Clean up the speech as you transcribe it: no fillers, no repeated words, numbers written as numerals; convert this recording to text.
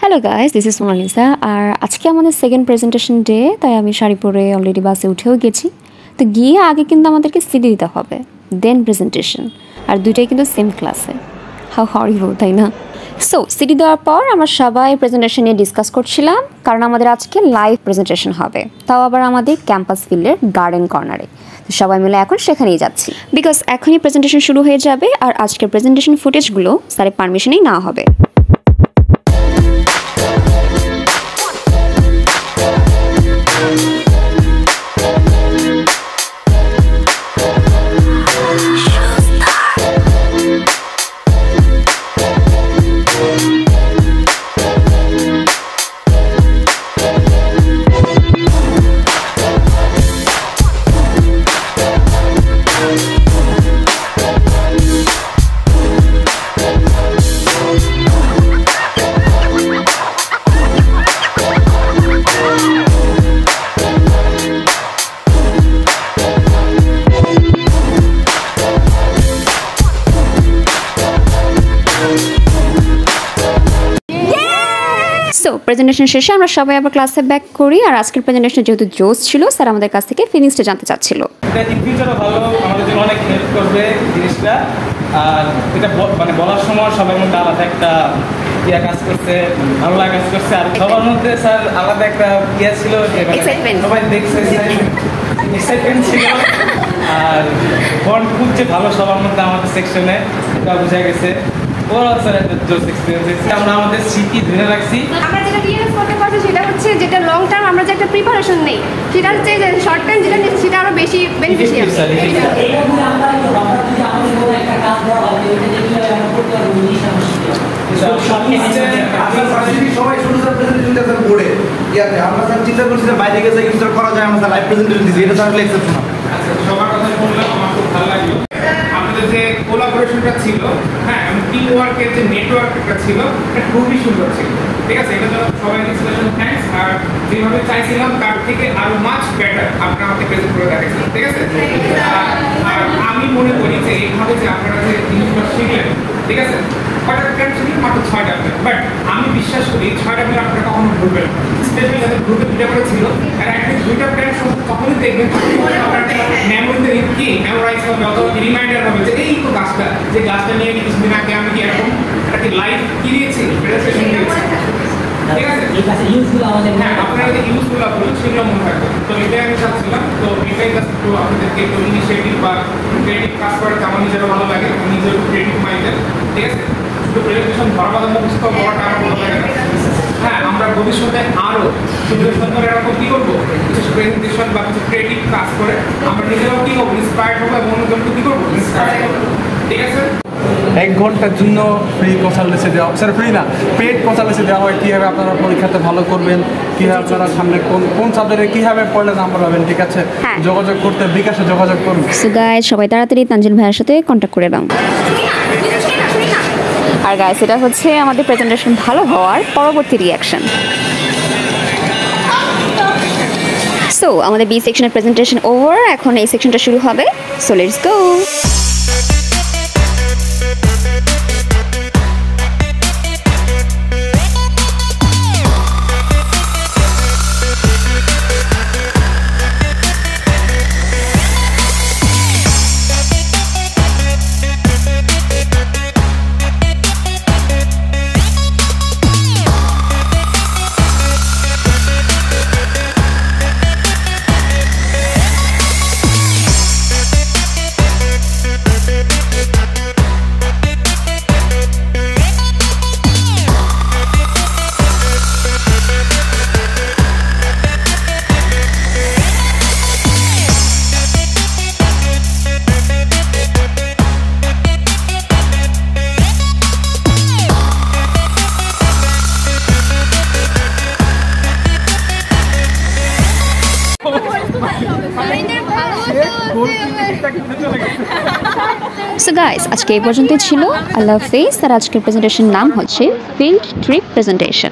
Hello guys, this is Monalisa. আর আজকে আমাদের সেকেন্ড প্রেজেন্টেশন ডে, তাই আমি শাড়ি পরে অলরেডি বাসে উঠেও গেছি। তো গিয়ে আগে কিন্তু আমাদেরকে সিডি দিতে হবে, দেন প্রেজেন্টেশন, আর দুইটাই কিন্তু সেম ক্লাসে। হাউ হরিবল, তাই না? সো সিডি দেওয়ার পর আমরা সবাই প্রেজেন্টেশন নিয়ে ডিসকাস করছিলাম, কারণ আমাদের আজকে লাইভ প্রেজেন্টেশন হবে, তাও আবার আমাদের ক্যাম্পাস ফিল্ডের গার্ডেন কর্নারে। তো সবাই মিলে এখন সেখানেই যাচ্ছি, বিকজ এখনই প্রেজেন্টেশন শুরু হয়ে যাবে, আর আজকের প্রেজেন্টেশন ফুটেজগুলো স্যারের পারমিশনেই নেওয়া হবে। সো প্রেজেন্টেশন শেষে আমরা সবাই আবার ক্লাসে ব্যাক করি। আর আজকের প্রেজেন্টেশন যেহেতু জোস ছিল, স্যার আমাদের কাছ থেকে ফিলিংসটা জানতে চাচ্ছিল। এটা ইন ফিউচারে ভালো আমাদের জন্য অনেক হেল্প করবে জিনিসটা। আর এটা মানে বলার সময় সবার মধ্যে আলাদা একটা কাজ করছে, ভালো লাগা কাজ করছে। আর সবার মধ্যে স্যার আলাদা একটা ছিল, সবাই দেখছে, এক্সাইটমেন্ট ছিল। আর বন্ড খুব যে ভালো সবার মধ্যে আমাদের সেকশনে, এটা বোঝা গেছে। আমরা আমাদের স্মৃতি ধরে রাখছি। আমরা যেটা ডিএনএস করতে পারছি সেটা হচ্ছে যেটা লং টার্ম আমরা যে একটা প্রিপারেশন নেই, সেটা হচ্ছে যে শর্ট টার্ম যেটা নিচ্ছি সেটা আরো বেশি বেনিফিশিয়াল। সবাই শুরু প্রেজেন্টেশন করে আমরা স্যার চিন্তা করছি যে বাইরে গেছে কিছু করা যায়, আমরা লাইভ প্রেজেন্টেশন দিচ্ছি, এটা আসলে এক্সেপশনাল। সবার কথা শুনলাম, আমার খুব ভালো লাগলো। আমাদের যে কোলাবোরেশনটা ছিল, হ্যাঁ, টিম ওয়ার্কের যে নেটওয়ার্কটা ছিল, এটা খুবই সুন্দর ছিল। ঠিক আছে, এটা জন্য সবাইকে স্পেশাল থ্যাঙ্কস। আর যেভাবে চাইছিলাম তার থেকে আরো মাচ বেটার আপনারা আমাকে প্রেজেন্ট করে দেখাচ্ছেন। ঠিক আছে, আর আমি মনে করি যে এইভাবে যে আপনারা যে জিনিসগুলো শিখলেন, ঠিক আছে, কয়টা প্ল্যান ছিল? মাত্র 6টা প্ল্যান। বাট আমি বিশ্বাস করি 6টা প্ল্যান আপনারা কখনো ভুলবেন না। স্পেশালি যাদের গ্রুপে 2টা করে ছিল, আর অ্যাটলিস্ট 2টা প্ল্যান তখনই দেখবেন আপনার মেমোরিতে কি মেমোরাইজ হবে, অথবা রিমাইন্ডার হবে যে এই তো গাছটা, যে গাছটা নিয়ে কিছুদিন আগে আমি কি এরকম একটা লাইভ কিনেছি, প্রেজেন্টেশন দিয়েছি। ঠিক আছে, এই কাছে ইউজগুলো আমাদের, হ্যাঁ, আপনারা যে ইউজগুলো বলুন সেগুলো মনে রাখবেন। তো এটাই আমি চাচ্ছিলাম। তো এটাই জাস্ট একটু আপনাদেরকে একটু ইনিশিয়েটিভ বা ক্রিয়েটিভ কাজ করে আমার নিজেরও ভালো লাগে, নিজের ক্রিয়েটিভ মাইন্ডের। ঠিক আছে, শুধু প্রেজেন্টেশন ধরাবাধা মুখস্থ করাটা আমার ভালো লাগে না। হ্যাঁ, আমরা ভবিষ্যতে আরও সুন্দর সুন্দর এরকম কী করবো, কিছু প্রেজেন্টেশন বা কিছু ক্রিয়েটিভ কাজ করে আমরা নিজেরাও কী করবো, ইন্সপায়ার্ড হবো এবং অন্যজনকে কী করবো, ইন্সপায়ার্ড করবো। ঠিক আছে, 1 ঘন্টার জন্য ফ্রি কনসালটেন্সি দেওয়া, স্যার ফ্রি না, পেড কনসালটেন্সি দেওয়া হয়। কীভাবে আপনারা পরীক্ষাতে ভালো করবেন, কীভাবে আপনারা সামনে কোন সাবজেক্টে কীভাবে পড়লে নাম্বার পাবেন। ঠিক আছে, যোগাযোগ করতে বিকাশে যোগাযোগ করুন। সো গাইস, সবাই তাড়াতাড়ি তানজিল ভাইয়ের সাথে কন্ট্যাক্ট করে দাও। আর গাইস, এটা হচ্ছে আমাদের প্রেজেন্টেশন ভালো হওয়ার পরবর্তী রিয়াকশন। সো আমাদের বি সেকশনের প্রেজেন্টেশন ওভার, এখন এই সেকশনটা শুরু হবে। So let's go. So guys, আজকে এই পর্যন্তই ছিল। আল্লাহ হাফেজ। আর আজকের প্রেজেন্টেশন নাম হচ্ছে ফিল্ড ট্রিপ প্রেজেন্টেশন।